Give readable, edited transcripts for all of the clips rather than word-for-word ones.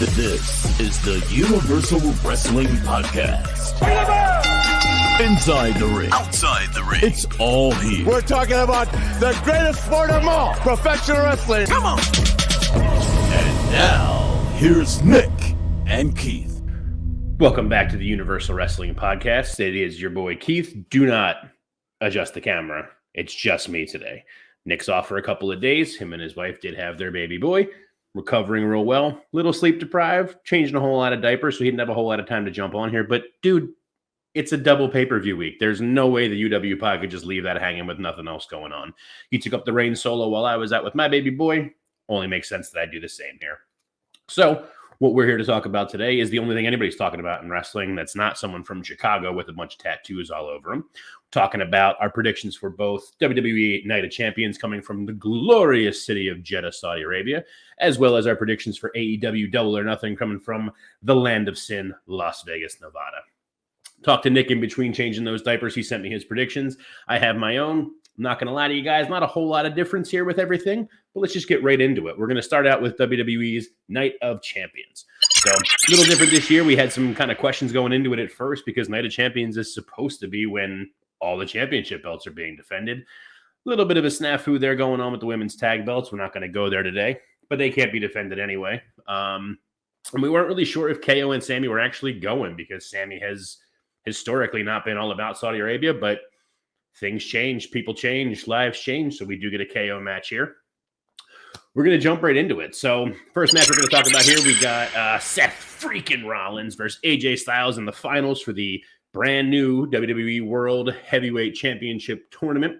This is the Universal Wrestling Podcast. Inside the ring, outside the ring, it's all here. We're talking about the greatest sport of all, professional wrestling. Come on! And now, here's Nick and Keith. Welcome back to the Universal Wrestling Podcast. It is your boy Keith. Do not adjust the camera. It's just me today. Nick's off for a couple of days. Him and his wife did have their baby boy. Recovering real well. Little sleep deprived. Changing a whole lot of diapers, so he didn't have a whole lot of time to jump on here. But, dude, it's a double pay-per-view week. There's no way the UW pod could just leave that hanging with nothing else going on. He took up the reins solo while I was out with my baby boy. Only makes sense that I do the same here. So, what we're here to talk about today is the only thing anybody's talking about in wrestling that's not someone from Chicago with a bunch of tattoos all over him. Talking about our predictions for both WWE Night of Champions coming from the glorious city of Jeddah, Saudi Arabia, as well as our predictions for AEW Double or Nothing coming from the land of sin, Las Vegas, Nevada. Talked to Nick in between changing those diapers. He sent me his predictions. I have my own. I'm not going to lie to you guys, not a whole lot of difference here with everything, but let's just get right into it. We're going to start out with WWE's Night of Champions. So a little different this year. We had some kind of questions going into it at first because Night of Champions is supposed to be when all the championship belts are being defended. A little bit of a snafu there going on with the women's tag belts. We're not going to go there today, but they can't be defended anyway. And we weren't really sure if KO and Sammy were actually going because Sammy has historically not been all about Saudi Arabia, but things change, people change, lives change, so we do get a KO match here. We're going to jump right into it. So first match we're going to talk about here, we got Seth freaking Rollins versus AJ Styles in the finals for the brand new WWE World Heavyweight Championship Tournament.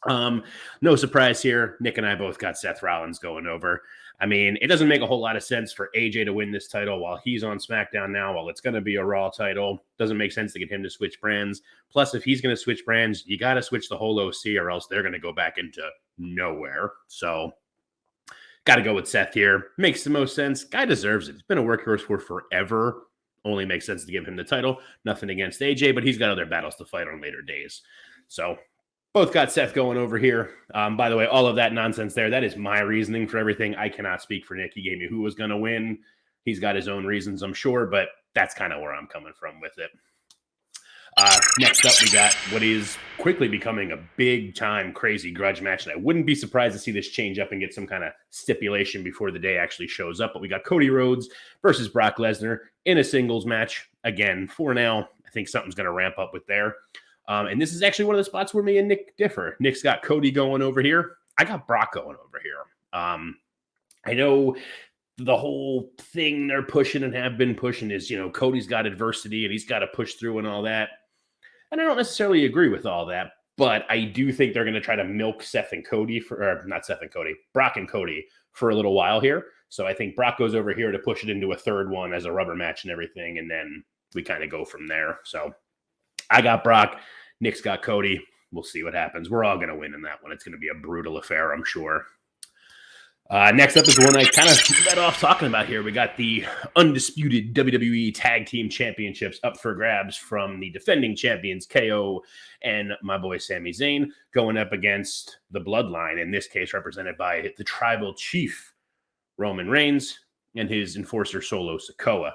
No surprise here. Nick and I both got Seth Rollins going over. I mean, it doesn't make a whole lot of sense for AJ to win this title while he's on SmackDown now, while it's going to be a Raw title. Doesn't make sense to get him to switch brands. Plus, if he's going to switch brands, you got to switch the whole OC or else they're going to go back into nowhere. So, got to go with Seth here. Makes the most sense. Guy deserves it. He's been a workhorse for forever. Only makes sense to give him the title. Nothing against AJ, but he's got other battles to fight on later days. So, both got Seth going over here. By the way, all of that nonsense there, that is my reasoning for everything. I cannot speak for Nick. He gave me who was going to win. He's got his own reasons, I'm sure, but that's kind of where I'm coming from with it. Next up, we got what is quickly becoming a big-time crazy grudge match, and I wouldn't be surprised to see this change up and get some kind of stipulation before the day actually shows up, but we got Cody Rhodes versus Brock Lesnar in a singles match. Again, for now, I think something's going to ramp up with there. And this is actually one of the spots where me and Nick differ. Nick's got Cody going over here. I got Brock going over here. I know the whole thing they're pushing and have been pushing is, you know, Cody's got adversity and he's got to push through and all that. And I don't necessarily agree with all that, but I do think they're going to try to milk Brock and Cody for a little while here. So I think Brock goes over here to push it into a third one as a rubber match and everything. And then we kind of go from there. So I got Brock. Nick's got Cody. We'll see what happens. We're all going to win in that one. It's going to be a brutal affair, I'm sure. Next up is the one I kind of led off talking about here. We got the undisputed WWE Tag Team Championships up for grabs from the defending champions, KO and my boy Sami Zayn, going up against the Bloodline, in this case represented by the Tribal Chief, Roman Reigns, and his enforcer, Solo Sikoa.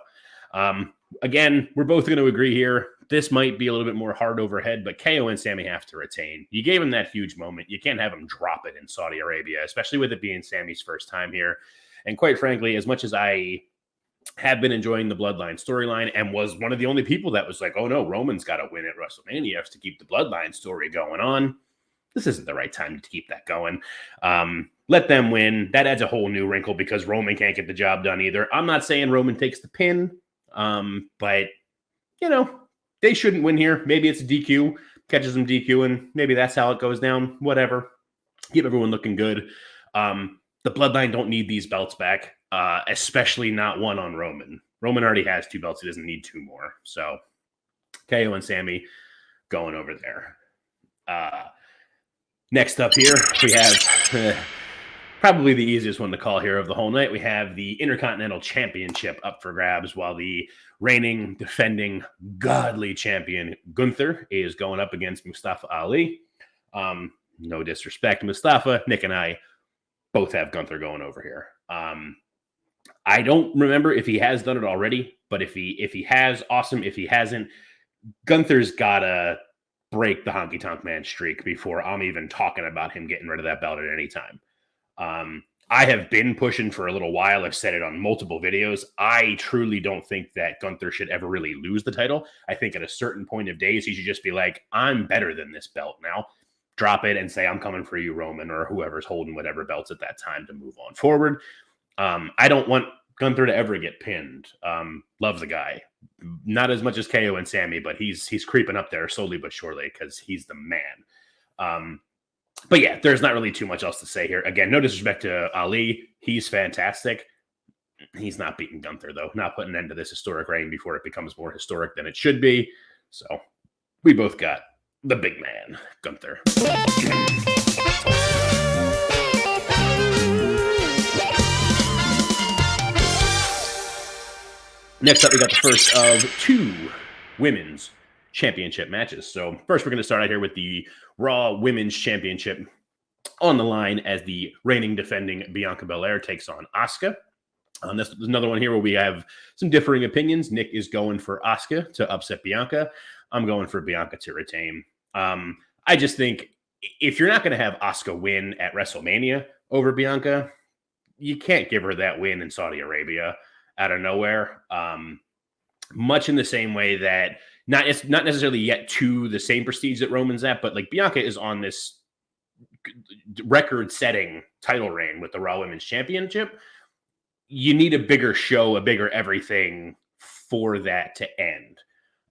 Again, we're both going to agree here. This might be a little bit more hard overhead, but KO and Sammy have to retain. You gave him that huge moment. You can't have him drop it in Saudi Arabia, especially with it being Sammy's first time here. And quite frankly, as much as I have been enjoying the Bloodline storyline and was one of the only people that was like, oh no, Roman's got to win at WrestleMania to keep the Bloodline story going on, this isn't the right time to keep that going. Let them win. That adds a whole new wrinkle because Roman can't get the job done either. I'm not saying Roman takes the pin, but, you know, they shouldn't win here. Maybe it's a DQ, catches them DQing. Maybe that's how it goes down. Whatever. Keep everyone looking good. The Bloodline don't need these belts back, especially not one on Roman. Roman already has 2 belts. He doesn't need 2 more. So KO and Sammy going over there. Next up here, we have probably the easiest one to call here of the whole night. We have the Intercontinental Championship up for grabs while the reigning, defending, godly champion Gunther is going up against Mustafa Ali. No disrespect, Mustafa. Nick and I both have Gunther going over here. I don't remember if he has done it already, but if he has, awesome. If he hasn't, Gunther's got to break the Honky Tonk Man streak before I'm even talking about him getting rid of that belt at any time. I have been pushing for a little while. I've said it on multiple videos. I truly don't think that Gunther should ever really lose the title. I think at a certain point of days, he should just be like, I'm better than this belt now. Drop it and say, I'm coming for you, Roman, or whoever's holding whatever belts at that time to move on forward. I don't want Gunther to ever get pinned. Love the guy. Not as much as KO and Sammy, but he's creeping up there slowly but surely because he's the man. But yeah, there's not really too much else to say here. Again, no disrespect to Ali. He's fantastic. He's not beating Gunther, though. Not putting an end to this historic reign before it becomes more historic than it should be. So we both got the big man, Gunther. Next up, we got the first of 2 women's championship matches. So first, we're going to start out here with the Raw Women's Championship on the line as the reigning defending Bianca Belair takes on Asuka. This is another one here where we have some differing opinions. Nick is going for Asuka to upset Bianca. I'm going for Bianca to retain. I just think if you're not going to have Asuka win at WrestleMania over Bianca, you can't give her that win in Saudi Arabia out of nowhere. Much in the same way that it's not necessarily yet to the same prestige that Roman's at, but like Bianca is on this record-setting title reign with the Raw Women's Championship. You need a bigger show, a bigger everything for that to end.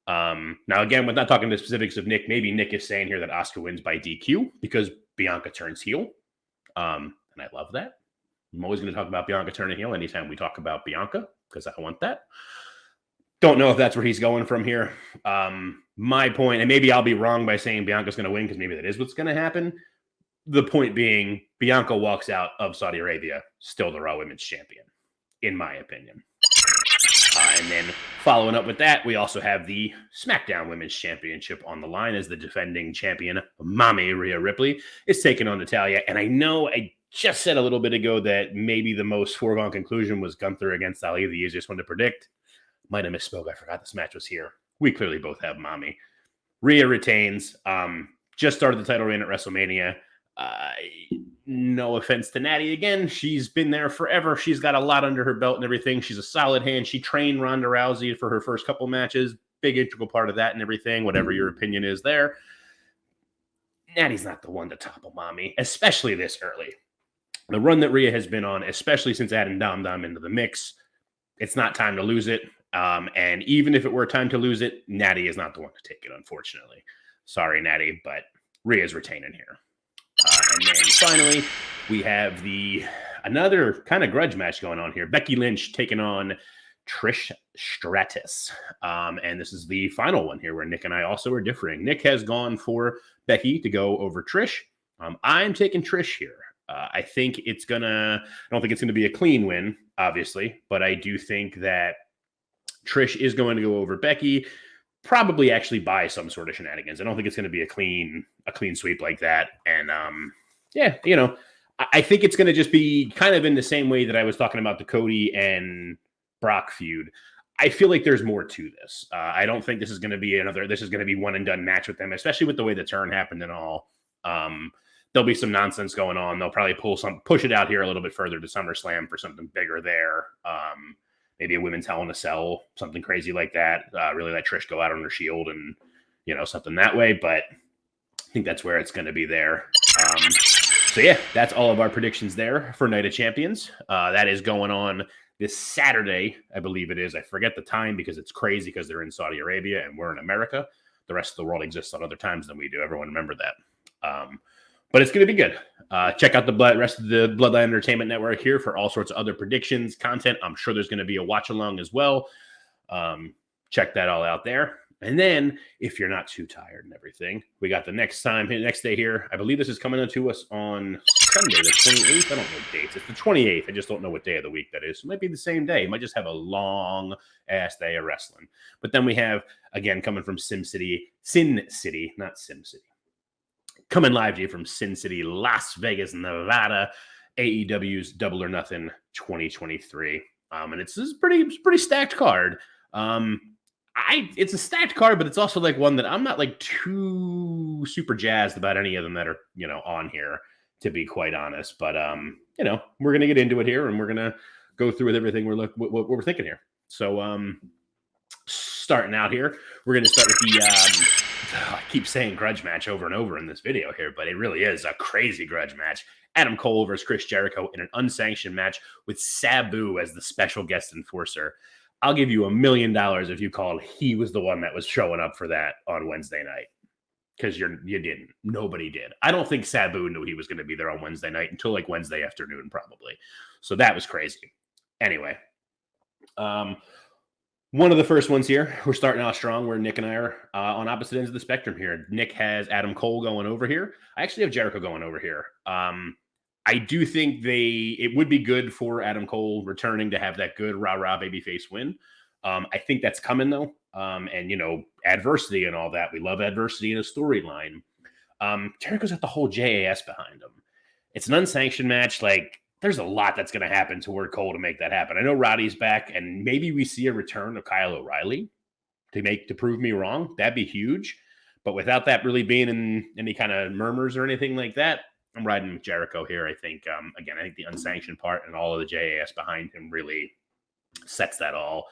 Now, again, we're not talking the specifics of Nick. Maybe Nick is saying here that Asuka wins by DQ because Bianca turns heel. And I love that. I'm always going to talk about Bianca turning heel anytime we talk about Bianca because I want that. Don't know if that's where he's going from here. My point, and maybe I'll be wrong by saying Bianca's going to win because maybe that is what's going to happen. The point being, Bianca walks out of Saudi Arabia, still the Raw Women's Champion, in my opinion. And then following up with that, we also have the SmackDown Women's Championship on the line as the defending champion, Mommy Rhea Ripley, is taking on Natalya. And I know I just said a little bit ago that maybe the most foregone conclusion was Gunther against Ali, the easiest one to predict. Might have misspoke. I forgot this match was here. We clearly both have Mommy. Rhea retains. Just started the title reign at WrestleMania. No offense to Natty again. She's been there forever. She's got a lot under her belt and everything. She's a solid hand. She trained Ronda Rousey for her first couple matches. Big integral part of that and everything, whatever your opinion is there. Natty's not the one to topple Mommy, especially this early. The run that Rhea has been on, especially since adding Dom Dom into the mix, it's not time to lose it. And even if it were time to lose it, Natty is not the one to take it, unfortunately. Sorry, Natty, but Rhea's retaining here. And then finally, we have another kind of grudge match going on here. Becky Lynch taking on Trish Stratus. And this is the final one here where Nick and I also are differing. Nick has gone for Becky to go over Trish. I'm taking Trish here. I think I don't think it's going to be a clean win, obviously, but I do think that Trish is going to go over Becky, probably actually by some sort of shenanigans. I don't think it's going to be a clean sweep like that. And I think it's going to just be kind of in the same way that I was talking about the Cody and Brock feud. I feel like there's more to this. I don't think this is going to be one and done match with them, especially with the way the turn happened and all. There'll be some nonsense going on. They'll probably push it out here a little bit further to SummerSlam for something bigger there. Maybe a women's Hell in a Cell, something crazy like that. Really let Trish go out on her shield and, something that way. But I think that's where it's going to be there. So yeah, that's all of our predictions there for Night of Champions. That is going on this Saturday, I believe it is. I forget the time because it's crazy because they're in Saudi Arabia and we're in America. The rest of the world exists on other times than we do. Everyone remember that. But it's going to be good. Check out the rest of the Bloodline Entertainment Network here for all sorts of other predictions, content. I'm sure there's going to be a watch along as well. Check that all out there. And then, if you're not too tired and everything, we got the next day here. I believe this is coming to us on Sunday, the 28th. I don't know dates. It's the 28th. I just don't know what day of the week that is. So it might be the same day. It might just have a long-ass day of wrestling. But then we have, again, coming from Sin City, not Sim City. Coming live to you from Sin City, Las Vegas, Nevada, AEW's Double or Nothing 2023. And it's pretty stacked card. It's a stacked card, but it's also like one that I'm not like too super jazzed about any of them that are, on here, to be quite honest. But, we're going to get into it here and we're going to go through with everything what we're thinking here. So, starting out here, we're going to start with the, I keep saying grudge match over and over in this video here, but it really is a crazy grudge match. Adam Cole versus Chris Jericho in an unsanctioned match with Sabu as the special guest enforcer. I'll give you $1 million if you called he was the one that was showing up for that on Wednesday night. Because you didn't. Nobody did. I don't think Sabu knew he was going to be there on Wednesday night until like Wednesday afternoon, probably. So that was crazy. Anyway, one of the first ones here, we're starting out strong where Nick and I are on opposite ends of the spectrum here. Nick has Adam Cole going over here. I actually have Jericho going over here. I do think it would be good for Adam Cole returning to have that good rah-rah babyface win. I think that's coming though. And adversity and all that. We love adversity in a storyline. Jericho's got the whole JAS behind him. It's an unsanctioned match. Like, there's a lot that's going to happen toward Cole to make that happen. I know Roddy's back, and maybe we see a return of Kyle O'Reilly to prove me wrong. That'd be huge. But without that really being in any kind of murmurs or anything like that, I'm riding with Jericho here. I think, again, I think the unsanctioned part and all of the JAS behind him really sets that all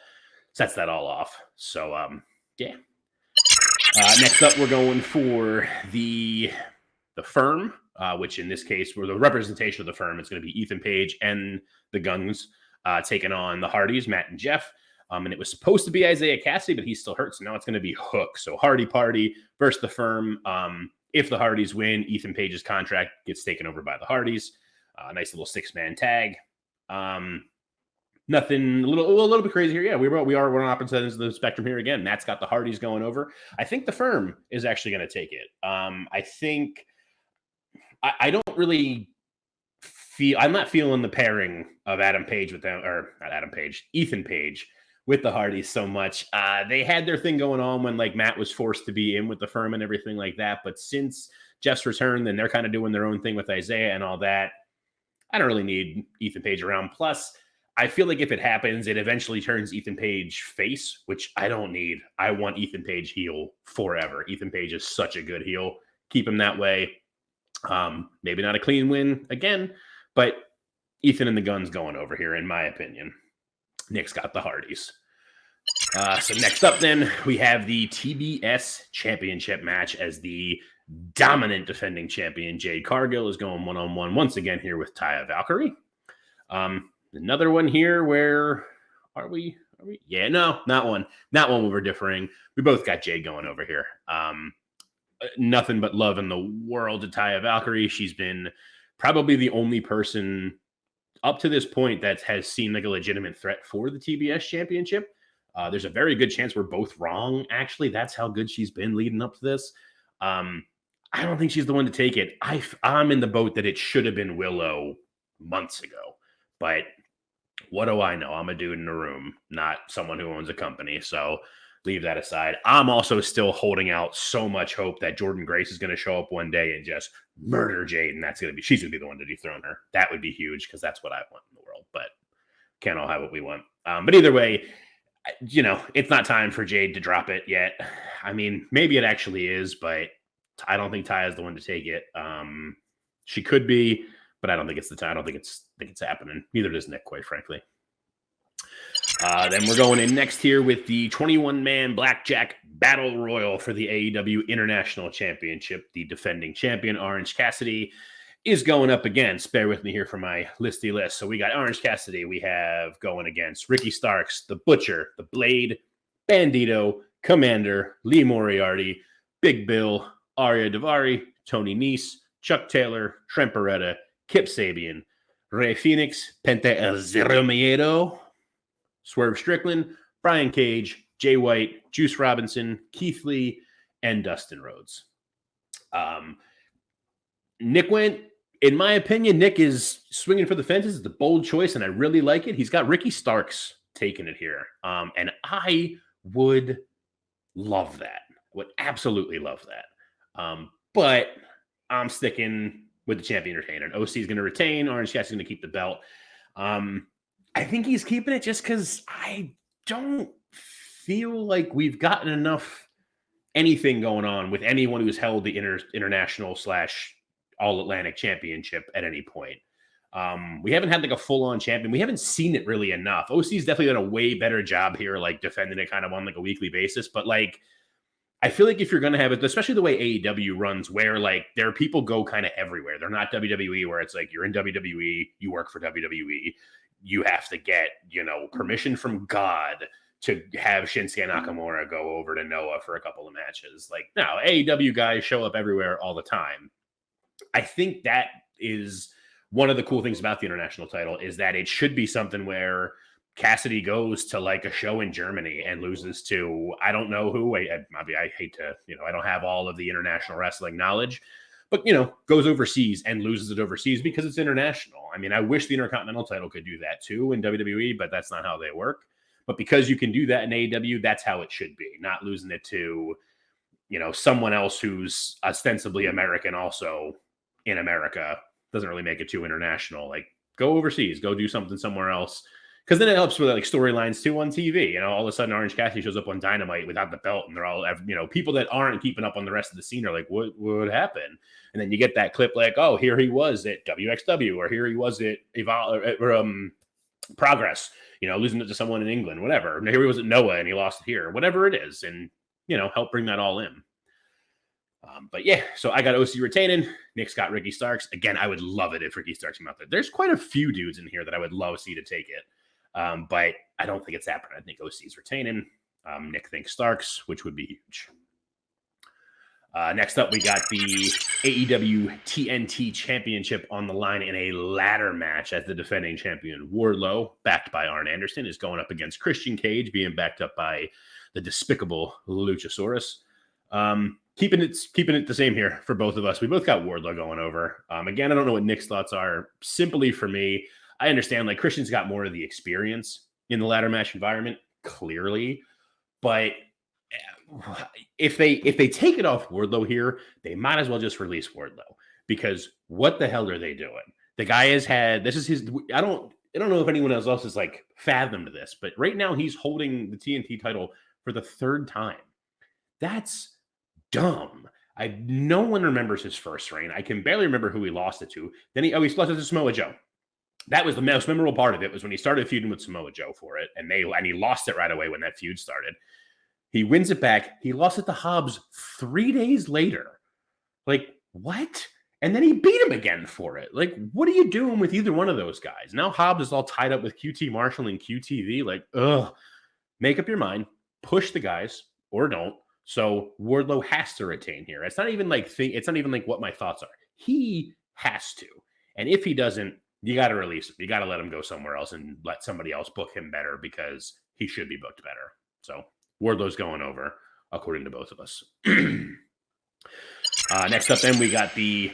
off. So, yeah. Next up, we're going for the Firm, which in this case, where the representation of the Firm is going to be Ethan Page and the Guns taking on the Hardys, Matt and Jeff. And it was supposed to be Isaiah Cassidy, but he's still hurt. So now it's going to be Hook. So Hardy Party versus the Firm. If the Hardys win, Ethan Page's contract gets taken over by the Hardys. Nice little 6-man tag. Nothing a little bit crazy here. Yeah, we're on opposite ends of the spectrum here again. Matt's got the Hardys going over. I think the Firm is actually going to take it. I think I don't really feel. I'm not feeling the pairing of Adam Page with them, or not Adam Page, Ethan Page with the Hardys so much. They had their thing going on when like Matt was forced to be in with the Firm and everything like that. But since Jeff's return, then they're kind of doing their own thing with Isaiah and all that. I don't really need Ethan Page around. Plus, I feel like if it happens, it eventually turns Ethan Page face, which I don't need. I want Ethan Page heel forever. Ethan Page is such a good heel. Keep him that way. Maybe not a clean win again, but Ethan and the Guns going over here, in my opinion. Nick's got the Hardys. So next up then, we have the TBS Championship match as the dominant defending champion Jade Cargill is going one-on-one once again here with Taya Valkyrie. Another one here where are we? Yeah, no, not one. Not one where we're differing. We both got Jade going over here. Nothing but love in the world to Taya Valkyrie. She's been probably the only person up to this point that has seemed like a legitimate threat for the TBS Championship. There's a very good chance we're both wrong. Actually, that's how good she's been leading up to this. I don't think she's the one to take it. I'm in the boat that it should have been Willow months ago. But what do I know? I'm a dude in a room, not someone who owns a company. So leave that aside. I'm also still holding out so much hope that Jordan Grace is going to show up one day and just murder Jade, and she's going to be the one to dethrone her. That would be huge because that's what I want in the world. But can't all have what we want. But either way, it's not time for Jade to drop it yet. I mean, maybe it actually is, but I don't think Ty is the one to take it. She could be, but I don't think it's the time. I don't think it's happening. Neither does Nick, quite frankly. Then we're going in next here with the 21-man Blackjack Battle Royal for the AEW International Championship. The defending champion, Orange Cassidy, is going up against, bear with me here for my listy list. So we got Orange Cassidy. We have going against Ricky Starks, the Butcher, the Blade, Bandito, Commander, Lee Moriarty, Big Bill, Arya Daivari, Tony Nese, Chuck Taylor, Trent Beretta, Kip Sabian, Rey Fenix, Pente El Zero Miedo, Swerve Strickland, Brian Cage, Jay White, Juice Robinson, Keith Lee, and Dustin Rhodes. Nick went, in my opinion, Nick is swinging for the fences. It's a bold choice, and I really like it. He's got Ricky Starks taking it here. And I would love that. Would absolutely love that. But I'm sticking with the champion retainer. OC is going to retain. Orange Cassidy is going to keep the belt. I think he's keeping it just because I don't feel like we've gotten enough anything going on with anyone who's held the international / all Atlantic championship at any point. We haven't had like a full-on champion. We haven't seen it really enough. OC's definitely done a way better job here, like defending it kind of on like a weekly basis. But like, I feel like if you're going to have it, especially the way AEW runs, where like there are people go kind of everywhere. They're not WWE, where it's like you're in WWE, you work for WWE, you have to get, permission from God to have Shinsuke Nakamura go over to Noah for a couple of matches. Like, no, AEW guys show up everywhere all the time. I think that is one of the cool things about the international title, is that it should be something where Cassidy goes to like a show in Germany and loses to, I don't know who. I hate to, I don't have all of the international wrestling knowledge, but, goes overseas and loses it overseas because it's international. I mean, I wish the Intercontinental title could do that too in WWE, but that's not how they work. But because you can do that in AEW, that's how it should be. Not losing it to, someone else who's ostensibly American also in America. Doesn't really make it too international. Like, go overseas, go do something somewhere else. Because then it helps with like storylines too on TV. All of a sudden Orange Cassidy shows up on Dynamite without the belt, and they're all, people that aren't keeping up on the rest of the scene are like, what happened? And then you get that clip like, oh, here he was at WXW, or here he was at Progress, losing it to someone in England, whatever. Here he was at Noah and he lost it here, whatever it is, and help bring that all in. But yeah, so I got OC retaining. Nick's got Ricky Starks. Again, I would love it if Ricky Starks came out there. There's quite a few dudes in here that I would love to see to take it. But I don't think it's happening. I think OC's retaining. Nick thinks Starks, which would be huge. Next up, we got the AEW TNT Championship on the line in a ladder match, as the defending champion Wardlow, backed by Arn Anderson, is going up against Christian Cage, being backed up by the despicable Luchasaurus. Keeping it the same here for both of us. We both got Wardlow going over. Again, I don't know what Nick's thoughts are. Simply for me, I understand like Christian's got more of the experience in the ladder match environment, clearly. But if they take it off Wardlow here, they might as well just release Wardlow, because what the hell are they doing? The guy has had, this is his, I don't know if anyone else has like fathomed this, but right now he's holding the TNT title for the third time. That's dumb. No one remembers his first reign. I can barely remember who he lost it to. Then he lost it to Samoa Joe. That was the most memorable part of it, was when he started feuding with Samoa Joe for it, and he lost it right away when that feud started. He wins it back. He lost it to Hobbs 3 days later. Like, what? And then he beat him again for it. Like, what are you doing with either one of those guys? Now Hobbs is all tied up with QT Marshall and QTV. Like, ugh. Make up your mind. Push the guys, or don't. So Wardlow has to retain here. It's not even like what my thoughts are. He has to. And if he doesn't, you got to release him. You got to let him go somewhere else and let somebody else book him better, because he should be booked better. So Wardlow's going over, according to both of us. Next up, then, we got the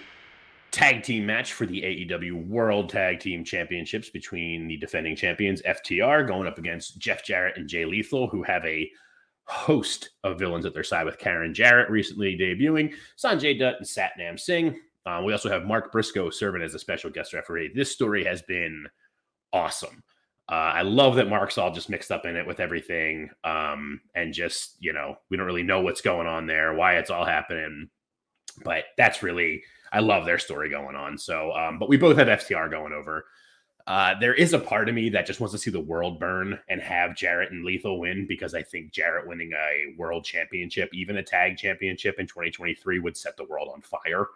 tag team match for the AEW World Tag Team Championships between the defending champions FTR going up against Jeff Jarrett and Jay Lethal, who have a host of villains at their side, with Karen Jarrett recently debuting, Sanjay Dutt and Satnam Singh. We also have Mark Briscoe serving as a special guest referee. This story has been awesome. I love that Mark's all just mixed up in it with everything. And just, we don't really know what's going on there, why it's all happening. But that's really, I love their story going on. So, but we both have FTR going over. There is a part of me that just wants to see the world burn and have Jarrett and Lethal win, because I think Jarrett winning a world championship, even a tag championship in 2023, would set the world on fire.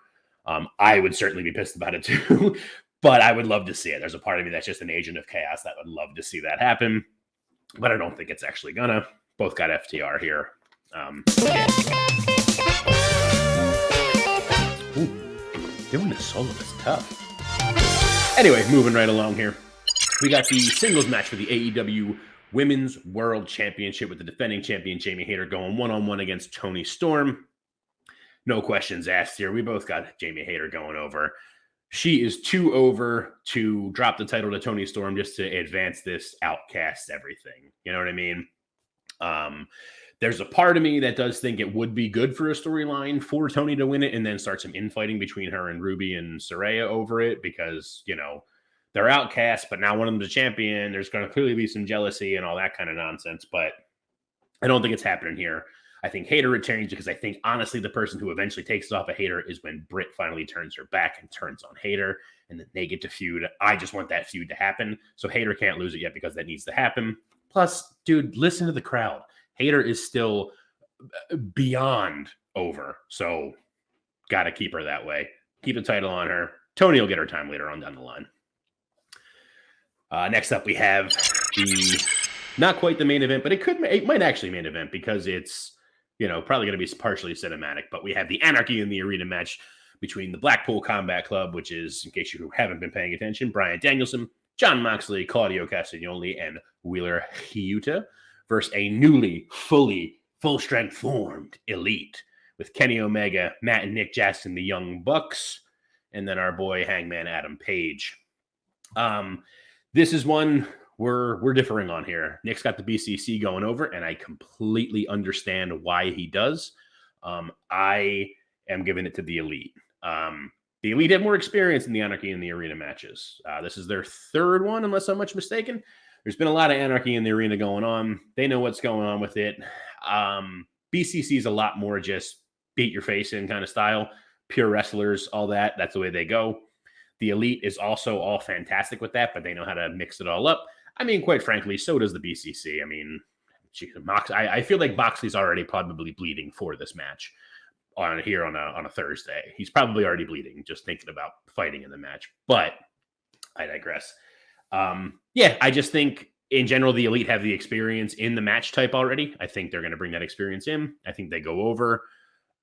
I would certainly be pissed about it too, but I would love to see it. There's a part of me that's just an agent of chaos that would love to see that happen, but I don't think it's actually gonna. Both got FTR here. Yeah. Ooh, doing the solo is tough. Anyway, moving right along here. We got the singles match for the AEW Women's World Championship, with the defending champion Jamie Hayter going one-on-one against Toni Storm. No questions asked here. We both got Jamie Hayter going over. She is too over to drop the title to Toni Storm just to advance this outcast everything. You know what I mean? There's a part of me that does think it would be good for a storyline for Toni to win it and then start some infighting between her and Ruby and Saraya over it, because, they're outcasts, but now one of them's a champion. There's going to clearly be some jealousy and all that kind of nonsense, but I don't think it's happening here. I think Hayter retains because I think, honestly, the person who eventually takes it off of Hayter is when Britt finally turns her back and turns on Hayter, and then they get to feud. I just want that feud to happen, so Hayter can't lose it yet because that needs to happen. Plus, dude, listen to the crowd. Hayter is still beyond over, so got to keep her that way. Keep the title on her. Tony will get her time later on down the line. Next up, we have the not quite the main event, but it might actually main event because it's probably going to be partially cinematic. But we have the Anarchy in the Arena match between the Blackpool Combat Club, which is, in case you haven't been paying attention, Bryan Danielson, Jon Moxley, Claudio Castagnoli, and Wheeler Yuta versus a newly full-strength formed Elite with Kenny Omega, Matt and Nick Jackson, the Young Bucks, and then our boy Hangman Adam Page. This is one we're differing on here. Nick's got the BCC going over, and I completely understand why he does. I am giving it to the Elite. The Elite have more experience in the Anarchy in the Arena matches. This is their third one, unless I'm much mistaken. There's been a lot of Anarchy in the Arena going on. They know what's going on with it. BCC is a lot more just beat your face in kind of style. Pure wrestlers, all that. That's the way they go. The Elite is also all fantastic with that, but they know how to mix it all up. I mean, quite frankly, so does the BCC. I mean, I feel like Moxley's already probably bleeding for this match on a Thursday. He's probably already bleeding just thinking about fighting in the match, but I digress. I just think in general, the Elite have the experience in the match type already. I think they're going to bring that experience in. I think they go over.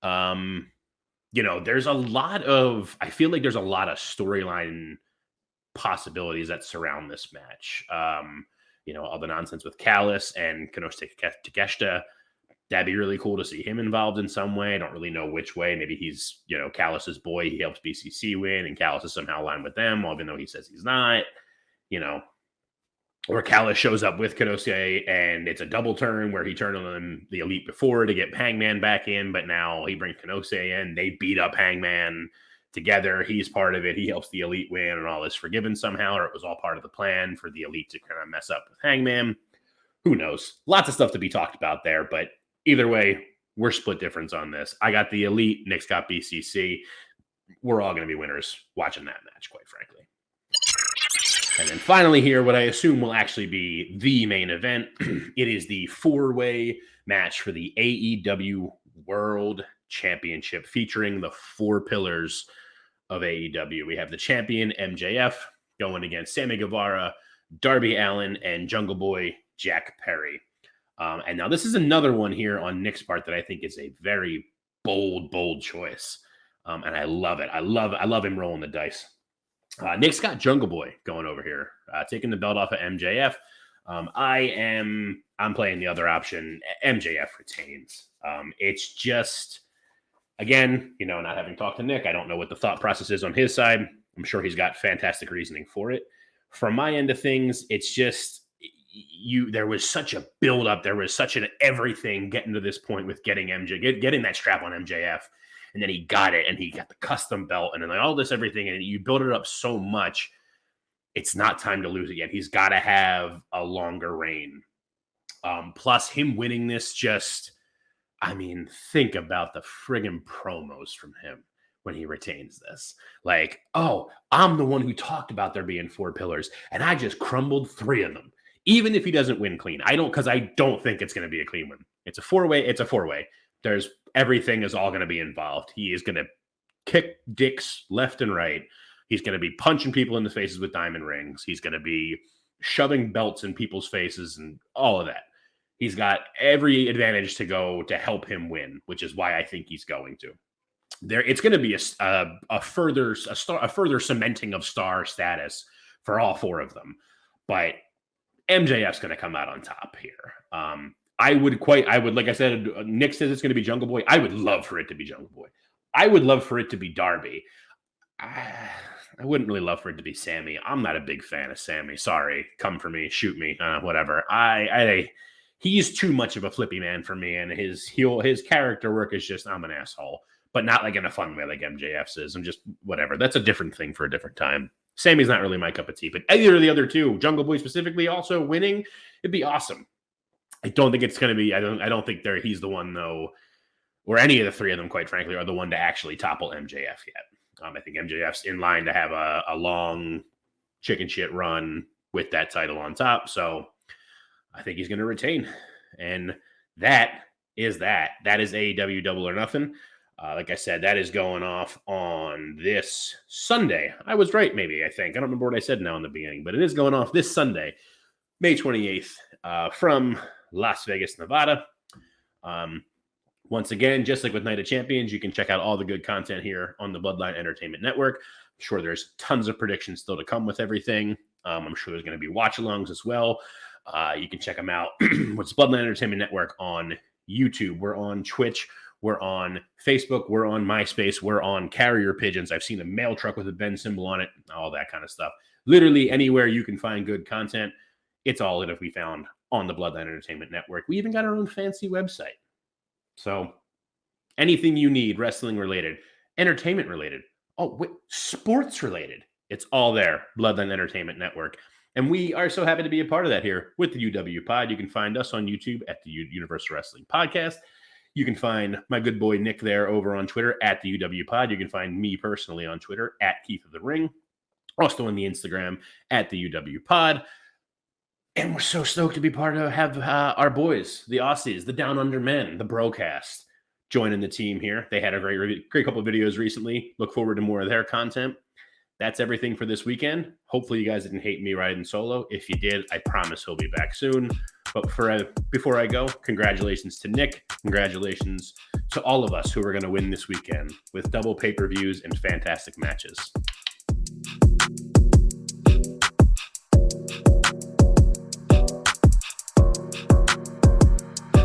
There's a lot of storyline possibilities that surround this match. All the nonsense with Callis and Konosuke Takeshita. That'd be really cool to see him involved in some way. I don't really know which way. Maybe he's, Callis's boy. He helps BCC win, and Callis is somehow aligned with them, even though he says he's not. Or Callis shows up with Konosuke, and it's a double turn where he turned on the Elite before to get Hangman back in, but now he brings Konosuke in. They beat up Hangman together. He's part of it. He helps the Elite win, and all is forgiven somehow, or it was all part of the plan for the Elite to kind of mess up with Hangman. Who knows? Lots of stuff to be talked about there, but either way, we're split difference on this. I got the Elite. Nick's got BCC. We're all going to be winners watching that match, quite frankly. And then finally here, what I assume will actually be the main event. It is the four-way match for the AEW World Championship featuring the four pillars of AEW. We have the champion MJF going against Sammy Guevara, Darby Allin, and Jungle Boy Jack Perry. And now this is another one here on Nick's part that I think is a very bold choice. And I love it. I love him rolling the dice. Nick's got Jungle Boy going over here, taking the belt off of MJF. I'm playing the other option. MJF retains. It's just, again, not having talked to Nick, I don't know what the thought process is on his side. I'm sure he's got fantastic reasoning for it. From my end of things, it's just there was such a build-up. There was such an everything getting to this point with getting getting that strap on MJF. And then he got it, and he got the custom belt, and then all this everything, and you build it up so much, it's not time to lose it yet. He's got to have a longer reign. Plus, him winning this think about the friggin' promos from him when he retains this. Like, oh, I'm the one who talked about there being four pillars, and I just crumbled three of them. Even if he doesn't win clean. I don't think it's going to be a clean win. It's a four-way. Everything is all going to be involved. He is going to kick dicks left and right. He's going to be punching people in the faces with diamond rings. He's going to be shoving belts in people's faces and all of that. He's got every advantage to go to help him win, which is why I think he's going to. It's going to be a further cementing of star status for all four of them. But MJF's going to come out on top here. I would, like I said, Nick says it's going to be Jungle Boy. I would love for it to be Jungle Boy. I would love for it to be Darby. I wouldn't really love for it to be Sammy. I'm not a big fan of Sammy. Sorry. Come for me. Shoot me. Whatever. He's too much of a flippy man for me, and his character work is just, I'm an asshole. But not like in a fun way like MJF's is. I'm just, whatever. That's a different thing for a different time. Sammy's not really my cup of tea, but either of the other two, Jungle Boy specifically, also winning, it'd be awesome. I don't think it's going to be. I don't think he's the one though, or any of the three of them, quite frankly, are the one to actually topple MJF yet. I think MJF's in line to have a long chicken shit run with that title on top. So I think he's going to retain, and that is that. That is AEW Double or Nothing. Like I said, that is going off on this Sunday. I was right, maybe, I think. I don't remember what I said now in the beginning, but it is going off this Sunday, May 28th, from Las Vegas, Nevada. Once again, just like with Night of Champions, you can check out all the good content here on the Bloodline Entertainment Network. I'm sure there's tons of predictions still to come with everything. I'm sure there's going to be watch-alongs as well. You can check them out. What's Bloodline Entertainment Network on YouTube? We're on Twitch. We're on Facebook. We're on MySpace. We're on Carrier Pigeons. I've seen a mail truck with a Ben symbol on it, all that kind of stuff. Literally anywhere you can find good content, it's all it if we found on the Bloodline Entertainment Network. We even got our own fancy website. So anything you need, wrestling related, entertainment related, sports related, it's all there, Bloodline Entertainment Network. And we are so happy to be a part of that here with the UW Pod. You can find us on YouTube at the Universal Wrestling Podcast. You can find my good boy Nick there over on Twitter at the UW Pod. You can find me personally on Twitter at Keith of the Ring. Also on the Instagram at the UW Pod. And we're so stoked to be part of have our boys, the Aussies, the Down Under Men, the Brocast, joining the team here. They had a great couple of videos recently. Look forward to more of their content. That's everything for this weekend. Hopefully you guys didn't hate me riding solo. If you did, I promise he'll be back soon. But before I go, congratulations to Nick. Congratulations to all of us who are going to win this weekend with double pay-per-views and fantastic matches.